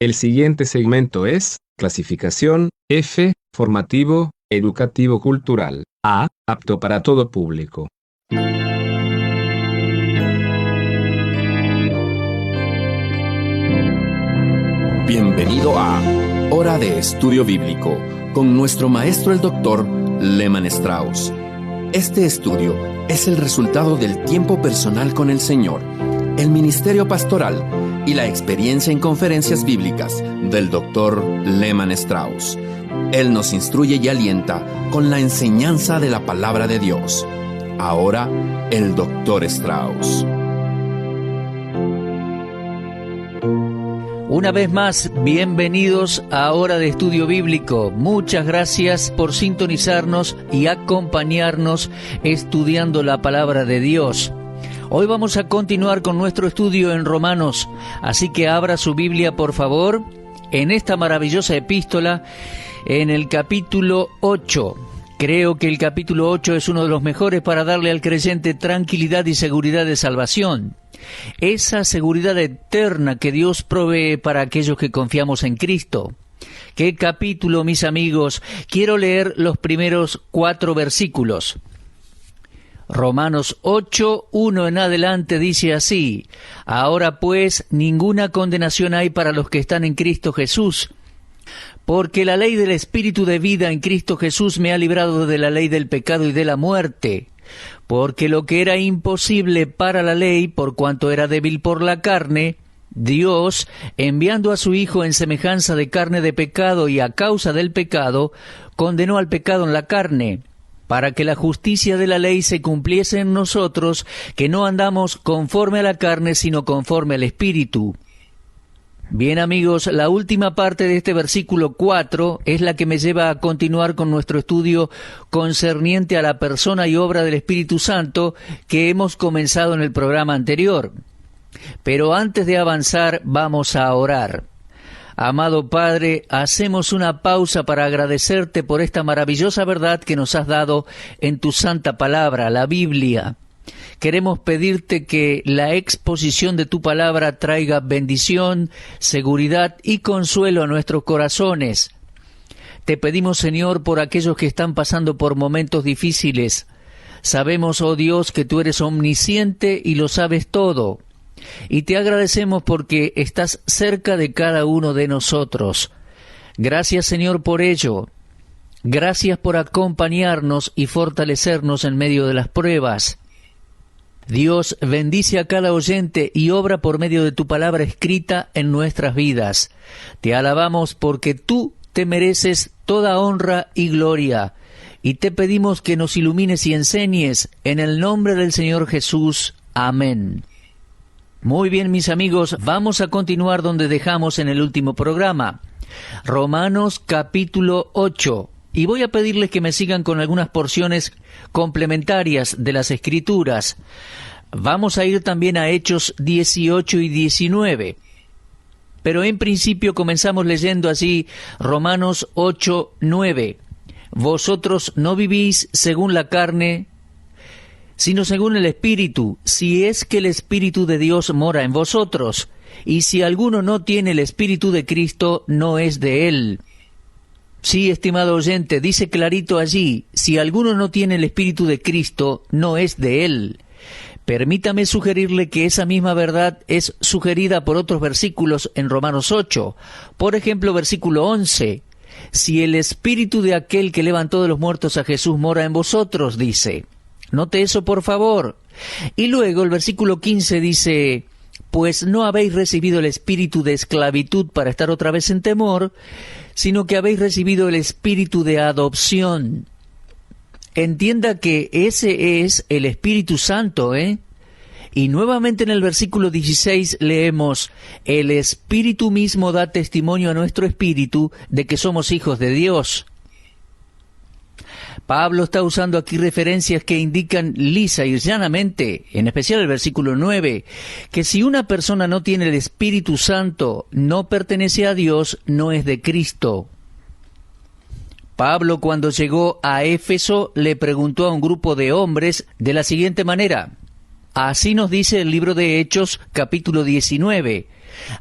El siguiente segmento es clasificación F, formativo, educativo cultural. A, apto para todo público. Bienvenido a Hora de Estudio Bíblico con nuestro maestro el Dr. Lehman Strauss. Este estudio es el resultado del tiempo personal con el Señor, el ministerio pastoral y la experiencia en conferencias bíblicas del Dr. Lehman Strauss. Él nos instruye y alienta con la enseñanza de la palabra de Dios. Ahora, el Dr. Strauss. Una vez más, bienvenidos a Hora de Estudio Bíblico. Muchas gracias por sintonizarnos y acompañarnos estudiando la palabra de Dios. Hoy vamos a continuar con nuestro estudio en Romanos, así que abra su Biblia, por favor, en esta maravillosa epístola, en el capítulo 8. Creo que el capítulo 8 es uno de los mejores para darle al creyente tranquilidad y seguridad de salvación. Esa seguridad eterna que Dios provee para aquellos que confiamos en Cristo. ¿Qué capítulo, mis amigos? Quiero leer los primeros 4 versículos. Romanos 8, 1 en adelante dice así: Ahora pues, ninguna condenación hay para los que están en Cristo Jesús, porque la ley del Espíritu de vida en Cristo Jesús me ha librado de la ley del pecado y de la muerte. Porque lo que era imposible para la ley, por cuanto era débil por la carne, Dios, enviando a su Hijo en semejanza de carne de pecado y a causa del pecado, condenó al pecado en la carne, para que la justicia de la ley se cumpliese en nosotros, que no andamos conforme a la carne, sino conforme al Espíritu. Bien, amigos, la última parte de este versículo 4 es la que me lleva a continuar con nuestro estudio concerniente a la persona y obra del Espíritu Santo que hemos comenzado en el programa anterior. Pero antes de avanzar, vamos a orar. Amado Padre, hacemos una pausa para agradecerte por esta maravillosa verdad que nos has dado en tu santa palabra, la Biblia. Queremos pedirte que la exposición de tu palabra traiga bendición, seguridad y consuelo a nuestros corazones. Te pedimos, Señor, por aquellos que están pasando por momentos difíciles. Sabemos, oh Dios, que tú eres omnisciente y lo sabes todo. Y te agradecemos porque estás cerca de cada uno de nosotros. Gracias, Señor, por ello. Gracias por acompañarnos y fortalecernos en medio de las pruebas. Dios, bendice a cada oyente y obra por medio de tu palabra escrita en nuestras vidas. Te alabamos porque tú te mereces toda honra y gloria, y te pedimos que nos ilumines y enseñes en el nombre del Señor Jesús. Amén. Muy bien, mis amigos, vamos a continuar donde dejamos en el último programa. Romanos capítulo 8. Y voy a pedirles que me sigan con algunas porciones complementarias de las Escrituras. Vamos a ir también a Hechos 18 y 19. Pero en principio comenzamos leyendo así Romanos 8, 9. Vosotros no vivís según la carne, sino según el Espíritu, si es que el Espíritu de Dios mora en vosotros. Y si alguno no tiene el Espíritu de Cristo, no es de él. Sí, estimado oyente, dice clarito allí, si alguno no tiene el Espíritu de Cristo, no es de él. Permítame sugerirle que esa misma verdad es sugerida por otros versículos en Romanos 8. Por ejemplo, versículo 11. Si el Espíritu de aquel que levantó de los muertos a Jesús mora en vosotros, dice. Note eso, por favor. Y luego el versículo 15 dice, pues no habéis recibido el espíritu de esclavitud para estar otra vez en temor, sino que habéis recibido el espíritu de adopción. Entienda que ese es el Espíritu Santo, ¿eh? Y nuevamente en el versículo 16 leemos, el Espíritu mismo da testimonio a nuestro espíritu de que somos hijos de Dios. Pablo está usando aquí referencias que indican lisa y llanamente, en especial el versículo 9, que si una persona no tiene el Espíritu Santo, no pertenece a Dios, no es de Cristo. Pablo, cuando llegó a Éfeso, le preguntó a un grupo de hombres de la siguiente manera, Así nos dice el libro de Hechos, capítulo 19.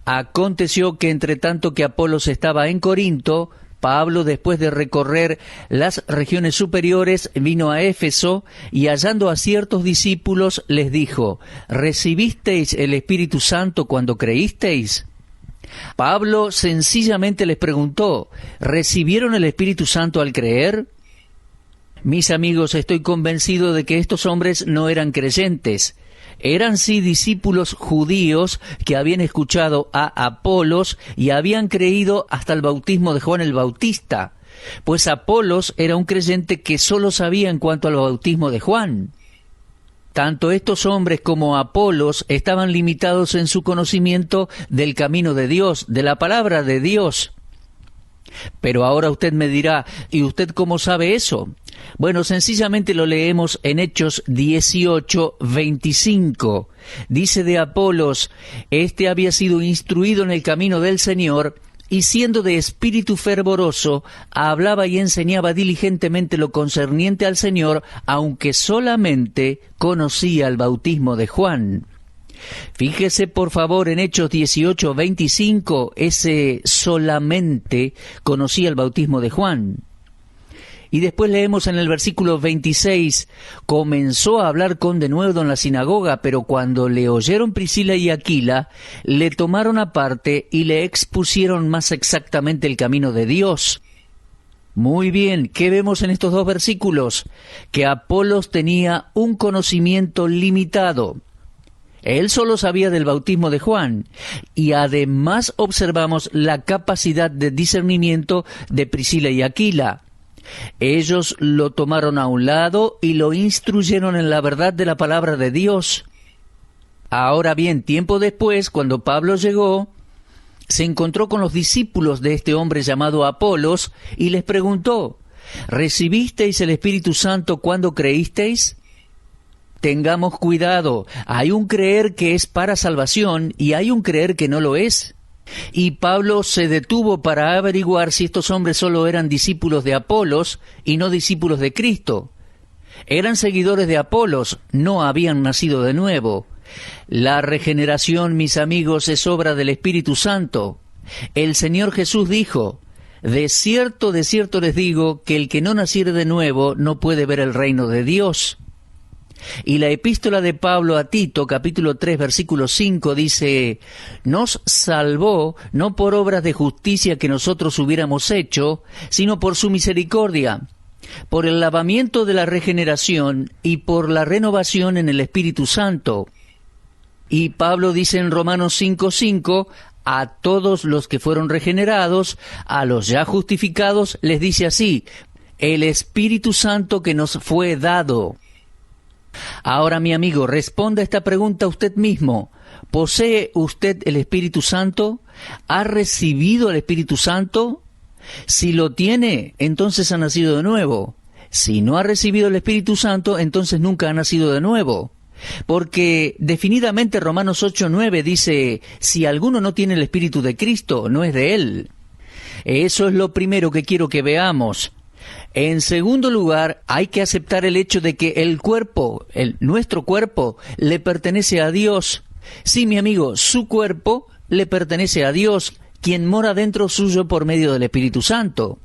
Aconteció que entre tanto que Apolos estaba en Corinto, Pablo, después de recorrer las regiones superiores, vino a Éfeso y hallando a ciertos discípulos les dijo: ¿recibisteis el Espíritu Santo cuando creísteis? Pablo sencillamente les preguntó: ¿recibieron el Espíritu Santo al creer? Mis amigos, estoy convencido de que estos hombres no eran creyentes. Eran sí discípulos judíos que habían escuchado a Apolos y habían creído hasta el bautismo de Juan el Bautista, pues Apolos era un creyente que solo sabía en cuanto al bautismo de Juan. Tanto estos hombres como Apolos estaban limitados en su conocimiento del camino de Dios, de la palabra de Dios. Pero ahora usted me dirá: ¿y usted cómo sabe eso? Bueno, sencillamente lo leemos en Hechos 18:25. Dice de Apolos: este había sido instruido en el camino del Señor, y siendo de espíritu fervoroso, hablaba y enseñaba diligentemente lo concerniente al Señor, aunque solamente conocía el bautismo de Juan. Fíjese por favor en Hechos 18:25, ese solamente conocía el bautismo de Juan. Y después leemos en el versículo 26, comenzó a hablar con denuedo en la sinagoga, pero cuando le oyeron Priscila y Aquila, le tomaron aparte y le expusieron más exactamente el camino de Dios. Muy bien, ¿qué vemos en estos dos versículos? Que Apolos tenía un conocimiento limitado. Él solo sabía del bautismo de Juan, y además observamos la capacidad de discernimiento de Priscila y Aquila. Ellos lo tomaron a un lado y lo instruyeron en la verdad de la palabra de Dios. Ahora bien, tiempo después, cuando Pablo llegó, se encontró con los discípulos de este hombre llamado Apolos y les preguntó: ¿recibisteis el Espíritu Santo cuando creísteis? Tengamos cuidado, hay un creer que es para salvación y hay un creer que no lo es. Y Pablo se detuvo para averiguar si estos hombres solo eran discípulos de Apolos y no discípulos de Cristo. Eran seguidores de Apolos, no habían nacido de nuevo. La regeneración, mis amigos, es obra del Espíritu Santo. El Señor Jesús dijo: de cierto les digo, que el que no naciere de nuevo no puede ver el reino de Dios. Y la epístola de Pablo a Tito, capítulo 3, versículo 5, dice: nos salvó no por obras de justicia que nosotros hubiéramos hecho, sino por su misericordia, por el lavamiento de la regeneración y por la renovación en el Espíritu Santo. Y Pablo dice en Romanos 5:5, a todos los que fueron regenerados, a los ya justificados, les dice así: el Espíritu Santo que nos fue dado. Ahora, mi amigo, responda esta pregunta usted mismo. ¿Posee usted el Espíritu Santo? ¿Ha recibido el Espíritu Santo? Si lo tiene, entonces ha nacido de nuevo. Si no ha recibido el Espíritu Santo, entonces nunca ha nacido de nuevo. Porque definidamente Romanos 8:9 dice: si alguno no tiene el Espíritu de Cristo, no es de él. Eso es lo primero que quiero que veamos. En segundo lugar, hay que aceptar el hecho de que el cuerpo, nuestro cuerpo, le pertenece a Dios. Sí, mi amigo, su cuerpo le pertenece a Dios, quien mora dentro suyo por medio del Espíritu Santo.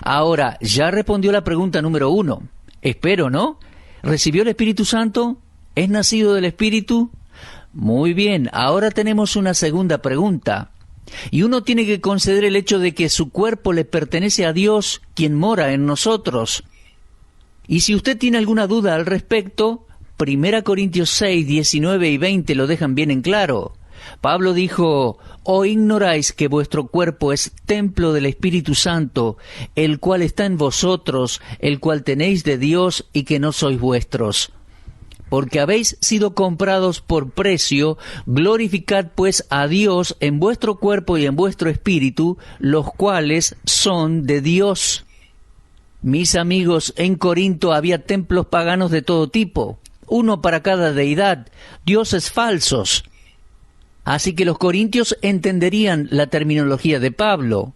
Ahora, ya respondió la pregunta número 1. Espero, ¿no? ¿Recibió el Espíritu Santo? ¿Es nacido del Espíritu? Muy bien, ahora tenemos una segunda pregunta. Y uno tiene que considerar el hecho de que su cuerpo le pertenece a Dios, quien mora en nosotros. Y si usted tiene alguna duda al respecto, 1 Corintios 6, 19 y 20 lo dejan bien en claro. Pablo dijo: ¿o ignoráis que vuestro cuerpo es templo del Espíritu Santo, el cual está en vosotros, el cual tenéis de Dios y que no sois vuestros? Porque habéis sido comprados por precio, glorificad pues a Dios en vuestro cuerpo y en vuestro espíritu, los cuales son de Dios. Mis amigos, en Corinto había templos paganos de todo tipo, uno para cada deidad, dioses falsos. Así que los corintios entenderían la terminología de Pablo.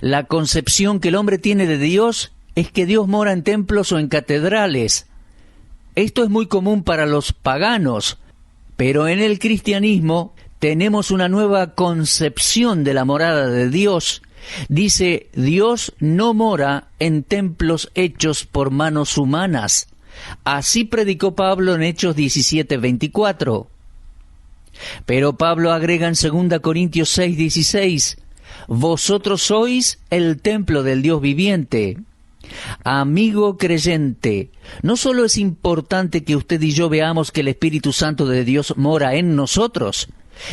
La concepción que el hombre tiene de Dios es que Dios mora en templos o en catedrales. Esto es muy común para los paganos, pero en el cristianismo tenemos una nueva concepción de la morada de Dios. Dice, Dios no mora en templos hechos por manos humanas. Así predicó Pablo en Hechos 17:24. Pero Pablo agrega en 2 Corintios 6:16, vosotros sois el templo del Dios viviente. Amigo creyente, no solo es importante que usted y yo veamos que el Espíritu Santo de Dios mora en nosotros,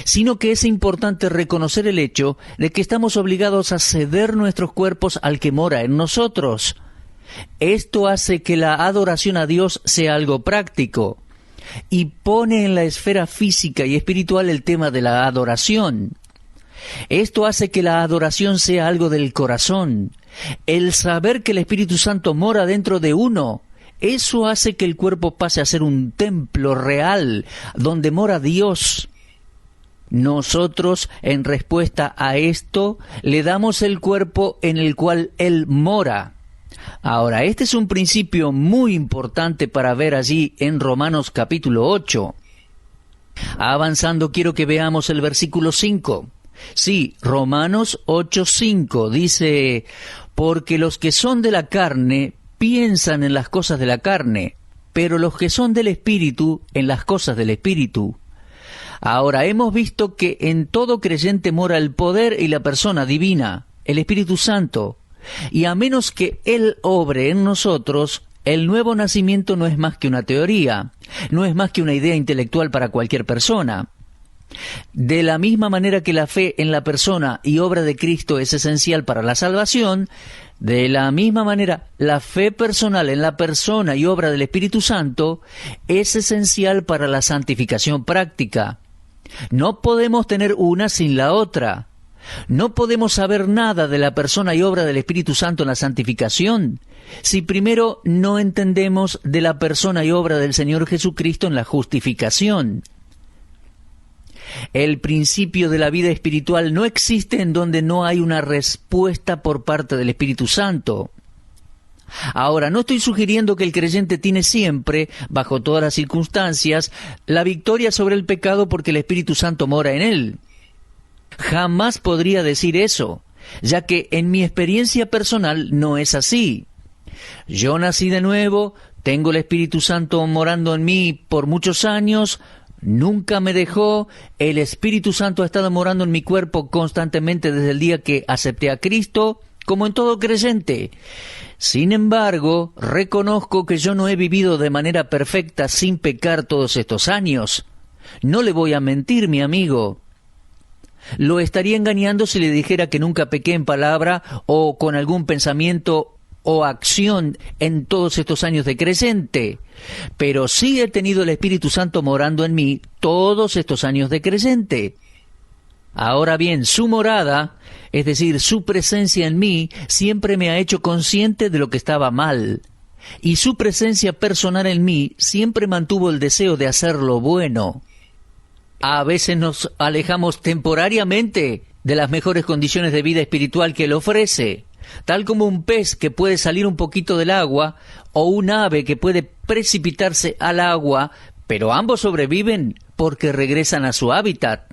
sino que es importante reconocer el hecho de que estamos obligados a ceder nuestros cuerpos al que mora en nosotros. Esto hace que la adoración a Dios sea algo práctico y pone en la esfera física y espiritual el tema de la adoración. Esto hace que la adoración sea algo del corazón. El saber que el Espíritu Santo mora dentro de uno, eso hace que el cuerpo pase a ser un templo real donde mora Dios. Nosotros, en respuesta a esto, le damos el cuerpo en el cual Él mora. Ahora, este es un principio muy importante para ver allí en Romanos capítulo 8. Avanzando, quiero que veamos el versículo 5. Sí, Romanos 8:5 dice, porque los que son de la carne piensan en las cosas de la carne, pero los que son del Espíritu en las cosas del Espíritu. Ahora, hemos visto que en todo creyente mora el poder y la persona divina, el Espíritu Santo, y a menos que Él obre en nosotros, el nuevo nacimiento no es más que una teoría, no es más que una idea intelectual para cualquier persona. De la misma manera que la fe en la persona y obra de Cristo es esencial para la salvación, de la misma manera la fe personal en la persona y obra del Espíritu Santo es esencial para la santificación práctica. No podemos tener una sin la otra. No podemos saber nada de la persona y obra del Espíritu Santo en la santificación si primero no entendemos de la persona y obra del Señor Jesucristo en la justificación. El principio de la vida espiritual no existe en donde no hay una respuesta por parte del Espíritu Santo. Ahora, no estoy sugiriendo que el creyente tiene siempre, bajo todas las circunstancias, la victoria sobre el pecado porque el Espíritu Santo mora en él. Jamás podría decir eso, ya que en mi experiencia personal no es así. Yo nací de nuevo, tengo el Espíritu Santo morando en mí por muchos años, nunca me dejó, el Espíritu Santo ha estado morando en mi cuerpo constantemente desde el día que acepté a Cristo, como en todo creyente. Sin embargo, reconozco que yo no he vivido de manera perfecta sin pecar todos estos años. No le voy a mentir, mi amigo. Lo estaría engañando si le dijera que nunca pequé en palabra o con algún pensamiento o acción en todos estos años de creyente. Pero sí he tenido el Espíritu Santo morando en mí todos estos años de creyente. Ahora bien, su morada, es decir, su presencia en mí, siempre me ha hecho consciente de lo que estaba mal. Y su presencia personal en mí siempre mantuvo el deseo de hacer lo bueno. A veces nos alejamos temporariamente de las mejores condiciones de vida espiritual que Él ofrece, tal como un pez que puede salir un poquito del agua o un ave que puede precipitarse al agua, pero ambos sobreviven porque regresan a su hábitat.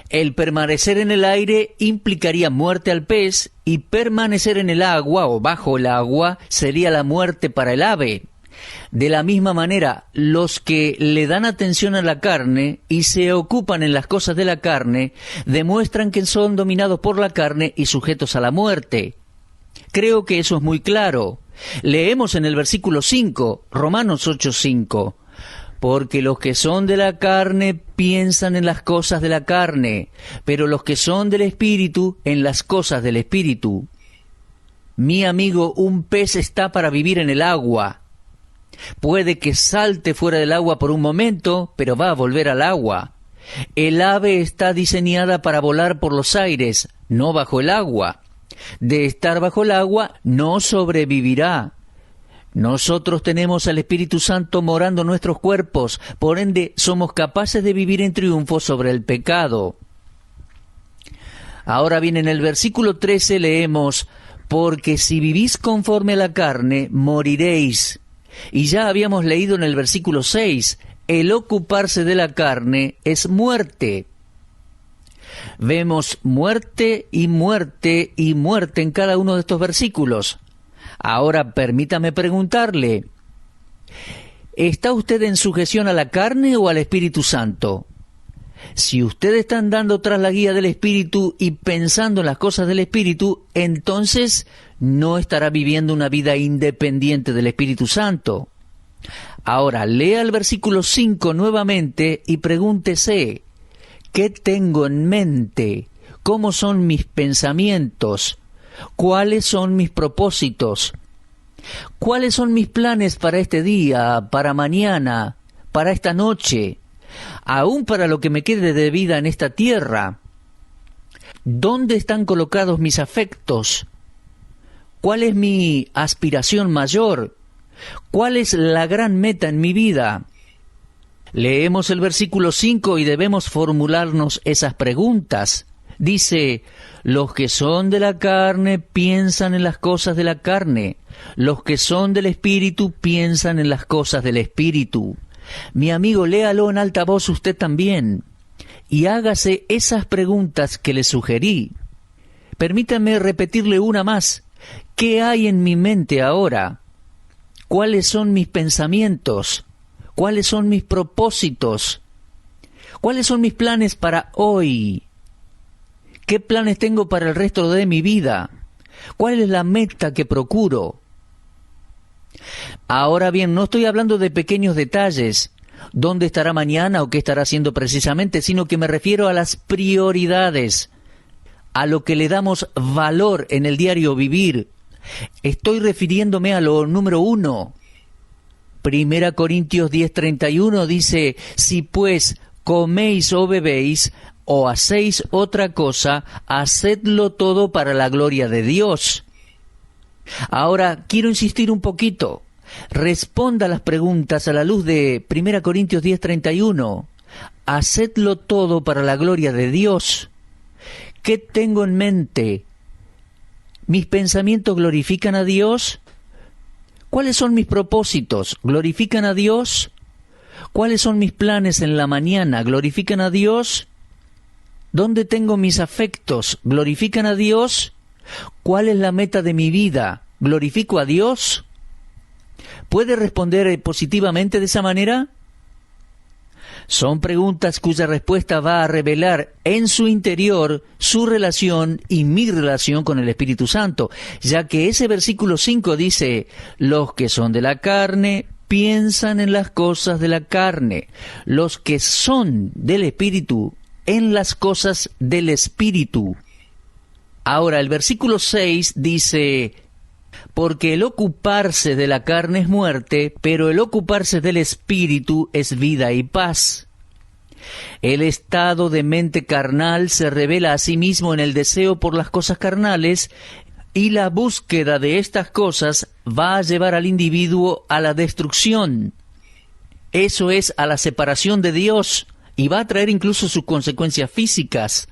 El permanecer en el aire implicaría muerte al pez y permanecer en el agua o bajo el agua sería la muerte para el ave. De la misma manera, los que le dan atención a la carne y se ocupan en las cosas de la carne, demuestran que son dominados por la carne y sujetos a la muerte. Creo que eso es muy claro. Leemos en el versículo 5, Romanos 8:5. Porque los que son de la carne piensan en las cosas de la carne, pero los que son del Espíritu en las cosas del Espíritu. Mi amigo, un pez está para vivir en el agua. Puede que salte fuera del agua por un momento, pero va a volver al agua. El ave está diseñada para volar por los aires, no bajo el agua. De estar bajo el agua, no sobrevivirá. Nosotros tenemos al Espíritu Santo morando en nuestros cuerpos, por ende somos capaces de vivir en triunfo sobre el pecado. Ahora bien, en el versículo 13 leemos, porque si vivís conforme a la carne, moriréis. Y ya habíamos leído en el versículo 6, el ocuparse de la carne es muerte. Vemos muerte y muerte y muerte en cada uno de estos versículos. Ahora permítame preguntarle, ¿está usted en sujeción a la carne o al Espíritu Santo? Si usted está andando tras la guía del Espíritu y pensando en las cosas del Espíritu, entonces no estará viviendo una vida independiente del Espíritu Santo. Ahora, lea el versículo 5 nuevamente y pregúntese, ¿qué tengo en mente? ¿Cómo son mis pensamientos? ¿Cuáles son mis propósitos? ¿Cuáles son mis planes para este día, para mañana, para esta noche, aún para lo que me quede de vida en esta tierra? ¿Dónde están colocados mis afectos? ¿Cuál es mi aspiración mayor? ¿Cuál es la gran meta en mi vida? Leemos el versículo 5 y debemos formularnos esas preguntas. Dice, los que son de la carne piensan en las cosas de la carne, los que son del Espíritu piensan en las cosas del Espíritu. Mi amigo, léalo en alta voz usted también, y hágase esas preguntas que le sugerí. Permítame repetirle una más. ¿Qué hay en mi mente ahora? ¿Cuáles son mis pensamientos? ¿Cuáles son mis propósitos? ¿Cuáles son mis planes para hoy? ¿Qué planes tengo para el resto de mi vida? ¿Cuál es la meta que procuro? Ahora bien, no estoy hablando de pequeños detalles, dónde estará mañana o qué estará haciendo precisamente, sino que me refiero a las prioridades, a lo que le damos valor en el diario vivir. Estoy refiriéndome a lo número 1. 1 Corintios 10:31 dice, si pues coméis o bebéis o hacéis otra cosa, hacedlo todo para la gloria de Dios. Ahora, quiero insistir un poquito. Responda a las preguntas a la luz de 1 Corintios 10:31. Hacedlo todo para la gloria de Dios. ¿Qué tengo en mente? ¿Mis pensamientos glorifican a Dios? ¿Cuáles son mis propósitos? ¿Glorifican a Dios? ¿Cuáles son mis planes en la mañana? ¿Glorifican a Dios? ¿Dónde tengo mis afectos? ¿Glorifican a Dios? ¿Cuál es la meta de mi vida? ¿Glorifico a Dios? ¿Puede responder positivamente de esa manera? Son preguntas cuya respuesta va a revelar en su interior su relación y mi relación con el Espíritu Santo, ya que ese versículo 5 dice, los que son de la carne piensan en las cosas de la carne, los que son del Espíritu en las cosas del Espíritu. Ahora, el versículo 6 dice, porque el ocuparse de la carne es muerte, pero el ocuparse del Espíritu es vida y paz. El estado de mente carnal se revela a sí mismo en el deseo por las cosas carnales, y la búsqueda de estas cosas va a llevar al individuo a la destrucción. Eso es, a la separación de Dios, y va a traer incluso sus consecuencias físicas.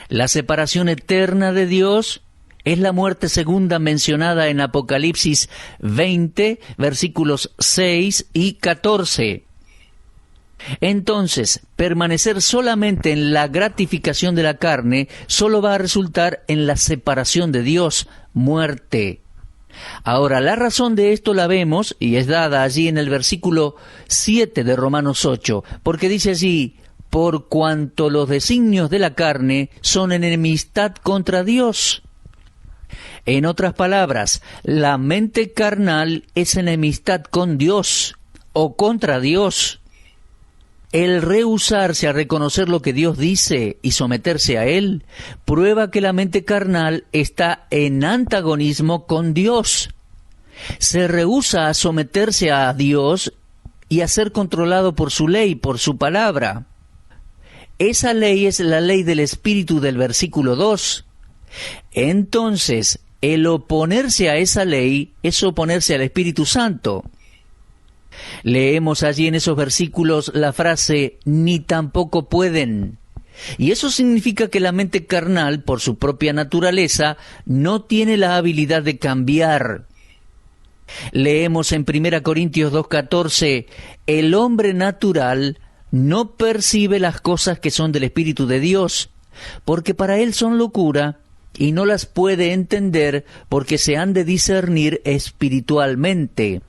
La separación eterna de Dios es la muerte segunda mencionada en Apocalipsis 20, versículos 6 y 14. Entonces, permanecer solamente en la gratificación de la carne solo va a resultar en la separación de Dios, muerte. Ahora, la razón de esto la vemos, y es dada allí en el versículo 7 de Romanos 8, porque dice allí, por cuanto los designios de la carne son enemistad contra Dios. En otras palabras, la mente carnal es enemistad con Dios o contra Dios. El rehusarse a reconocer lo que Dios dice y someterse a Él prueba que la mente carnal está en antagonismo con Dios. Se rehúsa a someterse a Dios y a ser controlado por su ley, por su palabra. Esa ley es la ley del Espíritu del versículo 2. Entonces, el oponerse a esa ley es oponerse al Espíritu Santo. Leemos allí en esos versículos la frase, ni tampoco pueden. Y eso significa que la mente carnal, por su propia naturaleza, no tiene la habilidad de cambiar. Leemos en 1 Corintios 2:14, el hombre natural no percibe las cosas que son del Espíritu de Dios, porque para él son locura, y no las puede entender porque se han de discernir espiritualmente.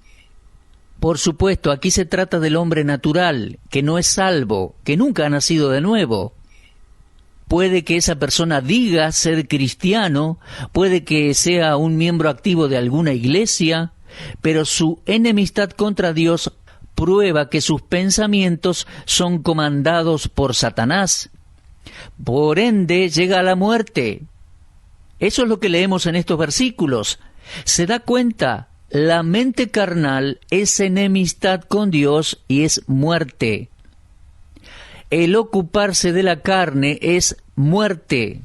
Por supuesto, aquí se trata del hombre natural, que no es salvo, que nunca ha nacido de nuevo. Puede que esa persona diga ser cristiano, puede que sea un miembro activo de alguna iglesia, pero su enemistad contra Dios prueba que sus pensamientos son comandados por Satanás. Por ende, llega a la muerte. Eso es lo que leemos en estos versículos. Se da cuenta, la mente carnal es enemistad con Dios y es muerte. El ocuparse de la carne es muerte.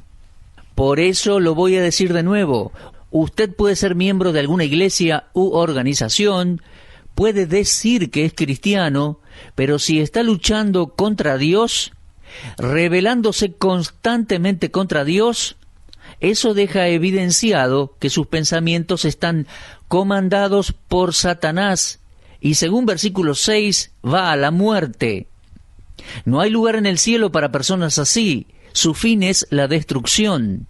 Por eso lo voy a decir de nuevo. Usted puede ser miembro de alguna iglesia u organización, puede decir que es cristiano, pero si está luchando contra Dios, rebelándose constantemente contra Dios, eso deja evidenciado que sus pensamientos están comandados por Satanás y según versículo 6 va a la muerte. No hay lugar en el cielo para personas así, su fin es la destrucción.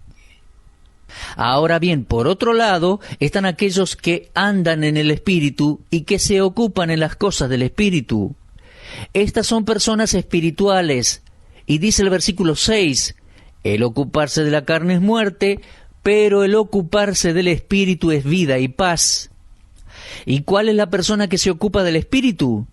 Ahora bien, por otro lado, están aquellos que andan en el Espíritu y que se ocupan en las cosas del Espíritu. Estas son personas espirituales, y dice el versículo 6, el ocuparse de la carne es muerte, pero el ocuparse del Espíritu es vida y paz. ¿Y cuál es la persona que se ocupa del Espíritu?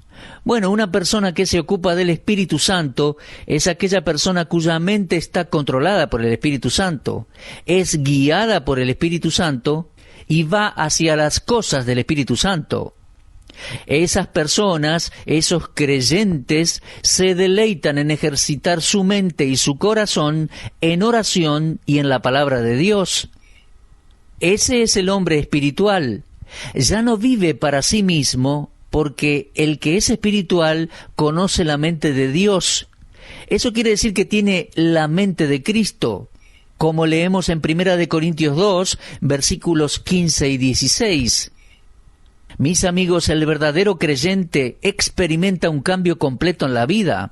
Bueno, una persona que se ocupa del Espíritu Santo es aquella persona cuya mente está controlada por el Espíritu Santo, es guiada por el Espíritu Santo y va hacia las cosas del Espíritu Santo. Esas personas, esos creyentes, se deleitan en ejercitar su mente y su corazón en oración y en la palabra de Dios. Ese es el hombre espiritual. Ya no vive para sí mismo, porque el que es espiritual conoce la mente de Dios. Eso quiere decir que tiene la mente de Cristo, como leemos en 1 Corintios 2, versículos 15 y 16. Mis amigos, el verdadero creyente experimenta un cambio completo en la vida.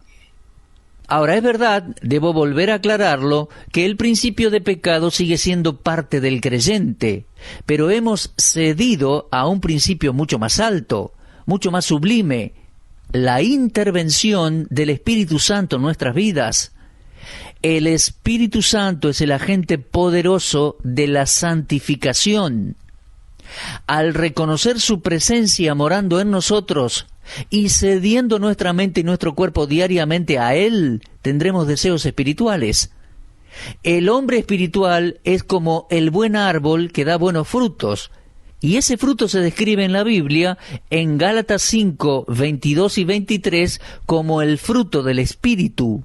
Ahora, es verdad, debo volver a aclararlo, que el principio de pecado sigue siendo parte del creyente, pero hemos cedido a un principio mucho más alto, mucho más sublime, la intervención del Espíritu Santo en nuestras vidas. El Espíritu Santo es el agente poderoso de la santificación. Al reconocer su presencia morando en nosotros y cediendo nuestra mente y nuestro cuerpo diariamente a Él, tendremos deseos espirituales. El hombre espiritual es como el buen árbol que da buenos frutos, y ese fruto se describe en la Biblia, en Gálatas 5, 22 y 23, como el fruto del Espíritu.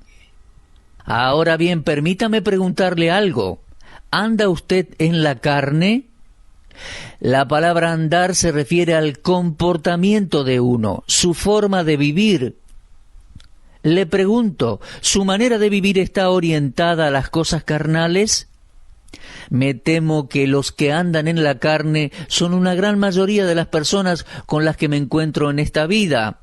Ahora bien, permítame preguntarle algo. ¿Anda usted en la carne? La palabra andar se refiere al comportamiento de uno, su forma de vivir. Le pregunto, ¿su manera de vivir está orientada a las cosas carnales? Me temo que los que andan en la carne son una gran mayoría de las personas con las que me encuentro en esta vida.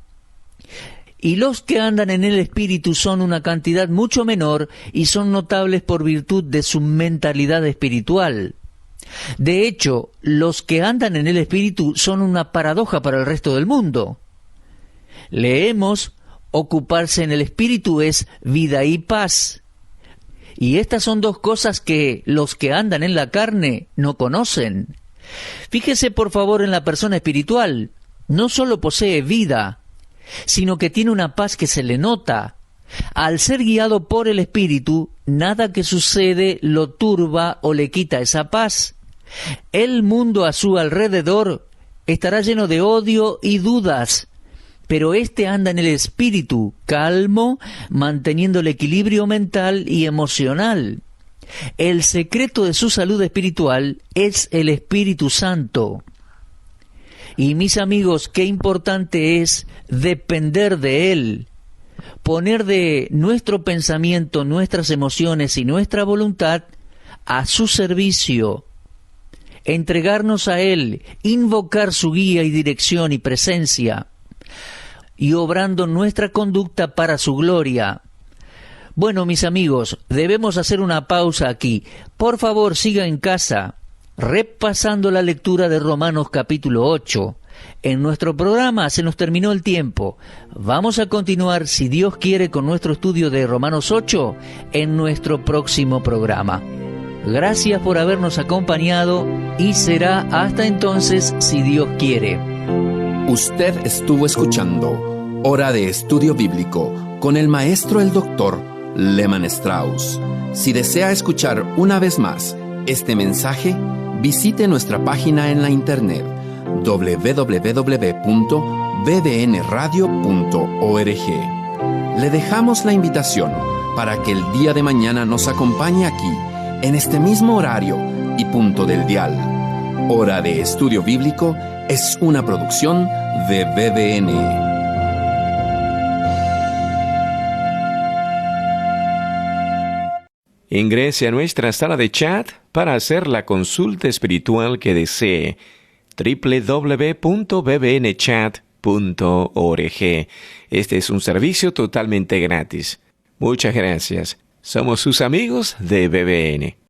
Y los que andan en el Espíritu son una cantidad mucho menor y son notables por virtud de su mentalidad espiritual. De hecho, los que andan en el Espíritu son una paradoja para el resto del mundo. Leemos, ocuparse en el Espíritu es vida y paz. Y estas son dos cosas que los que andan en la carne no conocen. Fíjese por favor en la persona espiritual. No solo posee vida, sino que tiene una paz que se le nota. Al ser guiado por el Espíritu, nada que sucede lo turba o le quita esa paz. El mundo a su alrededor estará lleno de odio y dudas, pero éste anda en el Espíritu, calmo, manteniendo el equilibrio mental y emocional. El secreto de su salud espiritual es el Espíritu Santo. Y mis amigos, qué importante es depender de Él, poner de nuestro pensamiento, nuestras emociones y nuestra voluntad a su servicio. entregarnos a Él, invocar su guía y dirección y presencia, y obrando nuestra conducta para su gloria. Bueno, mis amigos, debemos hacer una pausa aquí. Por favor, siga en casa, repasando la lectura de Romanos capítulo 8. En nuestro programa se nos terminó el tiempo. Vamos a continuar, si Dios quiere, con nuestro estudio de Romanos 8 en nuestro próximo programa. Gracias por habernos acompañado y será hasta entonces, si Dios quiere. Usted estuvo escuchando Hora de Estudio Bíblico con el maestro el doctor Lehman Strauss. Si desea escuchar una vez más este mensaje, visite nuestra página en la internet www.bbnradio.org. Le dejamos la invitación para que el día de mañana nos acompañe aquí, en este mismo horario y punto del dial. Hora de Estudio Bíblico es una producción de BBN. Ingrese a nuestra sala de chat para hacer la consulta espiritual que desee. www.bbnchat.org. Este es un servicio totalmente gratis. Muchas gracias. Somos sus amigos de BBN.